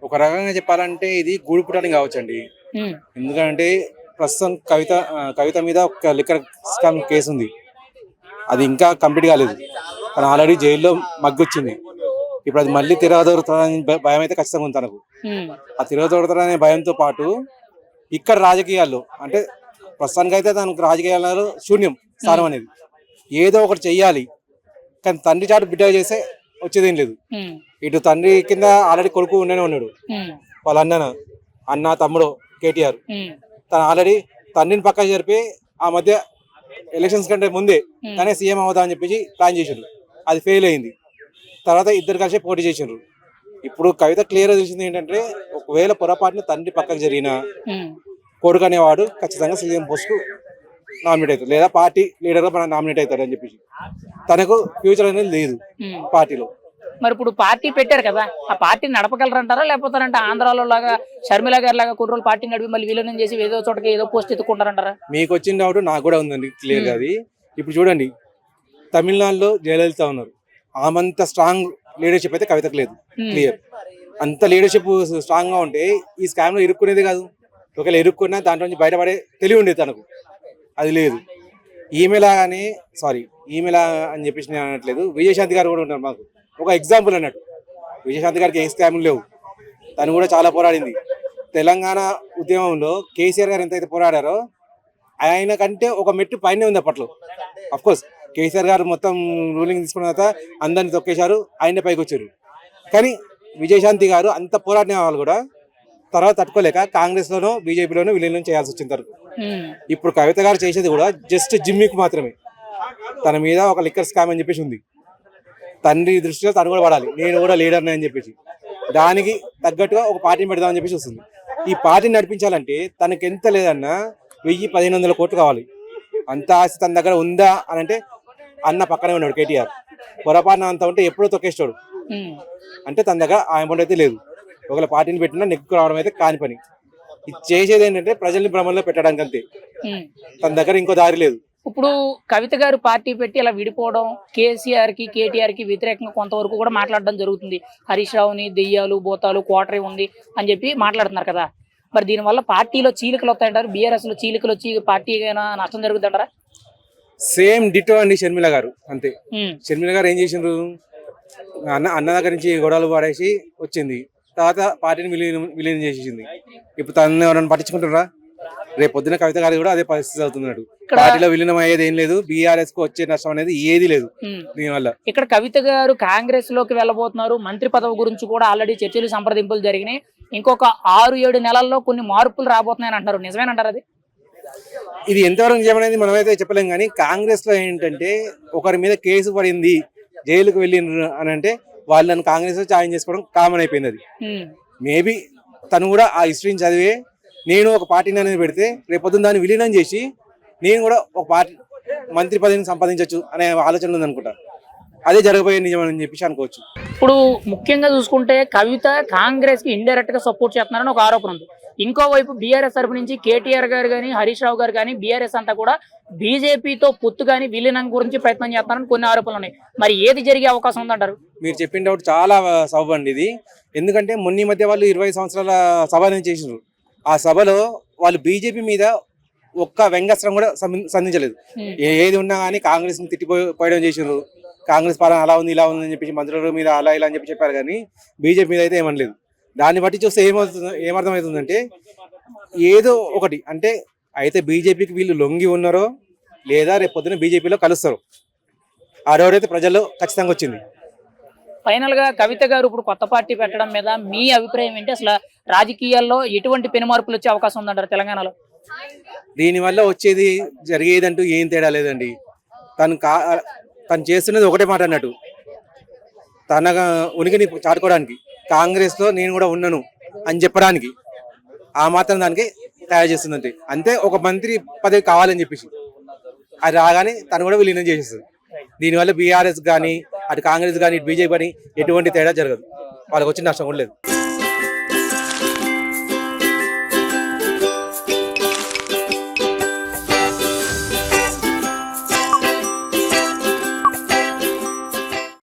ఒక రకంగా చెప్పాలంటే ఇది గూడుపుటానికి కావచ్చండి. ఉమ్, ఎందుకంటే ప్రస్తుతం కవిత మీద ఒక లిక్కర్ స్కామ్ కేసు ఉంది. అది ఇంకా కంప్లీట్ కాలేదు. తను ఆల్రెడీ జైల్లో మగ్గొచ్చింది. ఇప్పుడు అది మళ్ళీ తిరగదొరుకుతాడని భయం అయితే ఖచ్చితంగా ఉంది తనకు. ఉమ్, ఆ తిరగదొరుకుతాడనే భయంతో పాటు ఇక్కడ రాజకీయాల్లో అంటే ప్రస్తుతానికి అయితే తనకు రాజకీయాల్లో శూన్యం స్థానం అనేది. ఏదో ఒకటి చెయ్యాలి, కానీ తండ్రి చాటు బిడ్డ చేస్తే వచ్చేదేం లేదు. ఉమ్, ఇటు తండ్రి కింద ఆల్రెడీ కొడుకు ఉండనే ఉన్నాడు. ఉమ్, వాళ్ళ అన్న తమ్ముడు కేటీఆర్. ఉమ్, తను ఆల్రెడీ తండ్రిని పక్క జరిపి ఆ మధ్య ఎలక్షన్స్ కంటే ముందే తనే సీఎం అవుతా అని చెప్పేసి ప్లాన్ చేసిండ్రు. అది ఫెయిల్ అయింది. తర్వాత ఇద్దరు కలిసి పోటీ చేసిండ్రు. ఇప్పుడు కవిత క్లియర్గా తెలిసింది ఏంటంటే ఒకవేళ పొరపాటున తండ్రి పక్కకు జరిగిన ఉమ్, కొడుకు అనేవాడు ఖచ్చితంగా సీఎం పోస్ట్కు నామినేట్ అవుతాడు, లేదా పార్టీ లీడర్గా మనం నామినేట్ అవుతాడు అని చెప్పేసి. తనకు ఫ్యూచర్ అనేది లేదు ఉమ్. పార్టీలో. మరి ఇప్పుడు పార్టీ పెట్టారు కదా, ఆ పార్టీని నడపగలరంటారా, లేకపోతే అంటే ఆంధ్రాలో లాగా షర్మిల గారి లాగా కొన్ని రోజులు పార్టీ నడిపి మళ్ళీ విలీనం చేసి ఏదో చోటకి ఏదో పోస్ట్ ఎత్తుకుంటారంటారా? మీకు వచ్చిన డౌట్ నాకు కూడా ఉందండి క్లియర్గా అది. ఇప్పుడు చూడండి, తమిళనాడులో జయలలిత ఉన్నారు. ఆమంత స్ట్రాంగ్ లీడర్షిప్ అయితే కవితకు లేదు. క్లియర్. అంత లీడర్షిప్ స్ట్రాంగ్ గా ఉంటే ఈ స్కామ్ లో ఇరుక్కునేది కాదు. ఒకవేళ ఇరుక్కున్నా దాంట్లో నుంచి బయటపడే తెలివి ఉండేది తనకు. అది లేదు. ఈమెలా అని చెప్పేసి నేను అనట్లేదు. విజయశాంతి గారు కూడా ఉన్నారు మాకు ఒక ఎగ్జాంపుల్ అన్నట్టు. విజయశాంతి గారికి ఏ స్కామ్లు లేవు. తను కూడా చాలా పోరాడింది. తెలంగాణ ఉద్యమంలో కేసీఆర్ గారు ఎంతైతే పోరాడారో ఆయన కంటే ఒక మెట్టు పైనే ఉంది అప్పట్లో. అఫ్కోర్స్ కేసీఆర్ గారు మొత్తం రూలింగ్ తీసుకున్న తర్వాత అందరిని తొక్కేశారు, ఆయన పైకి వచ్చారు. కానీ విజయశాంతి గారు అంత పోరాడిన వాళ్ళు కూడా తర్వాత తట్టుకోలేక కాంగ్రెస్ లోనో బీజేపీలోనో విలీనం చేయాల్సి వచ్చిన తర్వాత ఇప్పుడు కవిత గారు చేసేది కూడా జస్ట్ జిమ్మికి మాత్రమే. తన మీద ఒక లిక్కర్ స్కామ్ అని చెప్పేసి ఉంది. తండ్రి దృష్టిలో తను కూడా పడాలి, నేను కూడా లీడర్ని అని చెప్పేసి. దానికి తగ్గట్టుగా ఒక పార్టీని పెడదామని చెప్పేసి వస్తుంది. ఈ పార్టీని నడిపించాలంటే తనకి ఎంత లేదన్నా 1000-1500 కోట్లు కావాలి. అంత ఆస్తి తన దగ్గర ఉందా అని అంటే అన్న పక్కనే ఉన్నాడు కేటీఆర్. పొరపాటున అంత ఉంటే ఎప్పుడో తొక్కేస్తాడు. అంటే తన దగ్గర ఆ అమౌంట్ అయితే లేదు. ఒకవేళ పార్టీని పెట్టినా నెక్కు రావడం అయితే కాని పని. ఇది చేసేది ఏంటంటే ప్రజల్ని భ్రమంలో పెట్టడానికి అంతే. తన దగ్గర ఇంకో దారి లేదు. ఇప్పుడు కవిత గారు పార్టీ పెట్టి ఇలా విడిపోవడం కేసీఆర్ కి కేటీఆర్ కి వ్యతిరేకంగా కొంతవరకు కూడా మాట్లాడడం జరుగుతుంది. హరీష్ రావుని దెయ్యాలు బోతాలు క్వార్టరీ ఉంది అని చెప్పి మాట్లాడుతున్నారు కదా. మరి దీనివల్ల పార్టీలో చీలికలు వస్తాయంటారు? బీఆర్ఎస్ లో చీలికలు వచ్చి పార్టీ నష్టం జరుగుతుంటారా? సేమ్ డిటో అండి షర్మిల గారు అంతే. షర్మిల గారు ఏం చేసిండ్రు, అన్న దగ్గర నుంచి గొడవలు పడేసి వచ్చింది. తర్వాత పార్టీని విలీనం చేసేసింది. ఇప్పుడు తనని ఎవరైనా పట్టించుకుంటారా? రేపు పొద్దున కవిత గారి కూడా అదే పరిస్థితి అవుతున్నాడు. పార్టీలో విలీనం అయ్యేది ఏం లేదు. బీఆర్ఎస్ కు వచ్చే నష్టం అనేది ఏది లేదు దీనివల్ల. ఇక్కడ కవిత గారు కాంగ్రెస్ లోకి వెళ్ళబోతున్నారు. మంత్రి పదవి గురించి కూడా ఆల్రెడీ చర్చలు సంప్రదింపులు జరిగినాయి. ఇంకొక 6-7 నెలల్లో కొన్ని మార్పులు రాబోతున్నాయని అంటారు. నిజమేనంటారు అది? ఇది ఎంతవరకు నిజమనేది మనమైతే చెప్పలేం. కానీ కాంగ్రెస్ లో ఏంటంటే ఒకరి మీద కేసు పడింది, జైలుకు వెళ్ళిండ్రు అని అంటే వాళ్ళని కాంగ్రెస్ లో జాయిన్ చేసుకోవడం కామన్ అయిపోయింది. అది మేబీ తను కూడా ఆ హిస్టరీని చదివే నేను ఒక పార్టీని అనేది పెడితే రేపొద్దున దాన్ని విలీనం చేసి నేను కూడా ఒక పార్టీ మంత్రి పదవిని సంపాదించవచ్చు అనే ఆలోచన ఉంది అనుకుంటా. అదే జరగబోయే నిజం అని చెప్పేసి అనుకోవచ్చు. ఇప్పుడు ముఖ్యంగా చూసుకుంటే కవిత కాంగ్రెస్ కి ఇండైరెక్ట్ గా సపోర్ట్ చేస్తున్నారని ఒక ఆరోపణ ఉంది. ఇంకోవైపు బీఆర్ఎస్ తరపు నుంచి కేటీఆర్ గారు కానీ హరీష్ రావు గారు కానీ బీఆర్ఎస్ అంతా కూడా బీజేపీతో పొత్తు కానీ విలీనం గురించి ప్రయత్నం చేస్తున్నారని కొన్ని ఆరోపణలు ఉన్నాయి. మరి ఏది జరిగే అవకాశం ఉందంటారు? మీరు చెప్పిన డౌట్ చాలా సబబు అండి ఇది. ఎందుకంటే మొన్న మధ్య వాళ్ళు 20 సంవత్సరాల సభ నుంచి చేసినారు. ఆ సభలో వాళ్ళు బీజేపీ మీద ఒక్క వ్యంగ్యాస్త్రం కూడా సంధించలేదు. ఏది ఉన్నా కానీ కాంగ్రెస్ ని తిట్టిపోయడం చేసినారు. కాంగ్రెస్ పాలన అలా ఉంది ఇలా ఉంది అని చెప్పేసి మంత్రుల మీద అలా ఇలా అని చెప్పి చెప్పారు. కానీ బీజేపీ మీద అయితే ఏమనలేదు. దాన్ని బట్టి చూస్తే ఏమర్థమవుతుందంటే ఏదో ఒకటి అంటే అయితే బీజేపీకి వీళ్ళు లొంగి ఉన్నారో లేదా రేపు పొద్దున బీజేపీలో కలుస్తారు. ఆ డౌట్ అయితే ప్రజల్లో ఖచ్చితంగా వచ్చింది. ఫైనల్ గా కవిత గారు ఇప్పుడు కొత్త పార్టీ పెట్టడం మీద మీ అభిప్రాయం ఏంటి? అసలు రాజకీయాల్లో ఎటువంటి పెను మార్పులు వచ్చే అవకాశం ఉందంటారు తెలంగాణలో? దీనివల్ల వచ్చేది జరిగేదంటూ ఏం తేడా లేదండి. తను చేస్తున్నది ఒకటే మాట అన్నట్టు, తన ఉనికిని చాటుకోవడానికి, కాంగ్రెస్ లో నేను కూడా ఉన్నాను అని చెప్పడానికి ఆ మాత్రం దానికి తయారు చేస్తుందంటే. అంతే, ఒక మంత్రి పదవి కావాలని చెప్పేసి అది రాగానే తను కూడా విలీనం చేసేస్తుంది. దీనివల్ల బీఆర్ఎస్ కానీ అటు కాంగ్రెస్ కానీ ఇటు బీజేపీ కానీ ఎటువంటి తేడా జరగదు. వాళ్ళకి వచ్చిన నష్టం కూడా లేదు.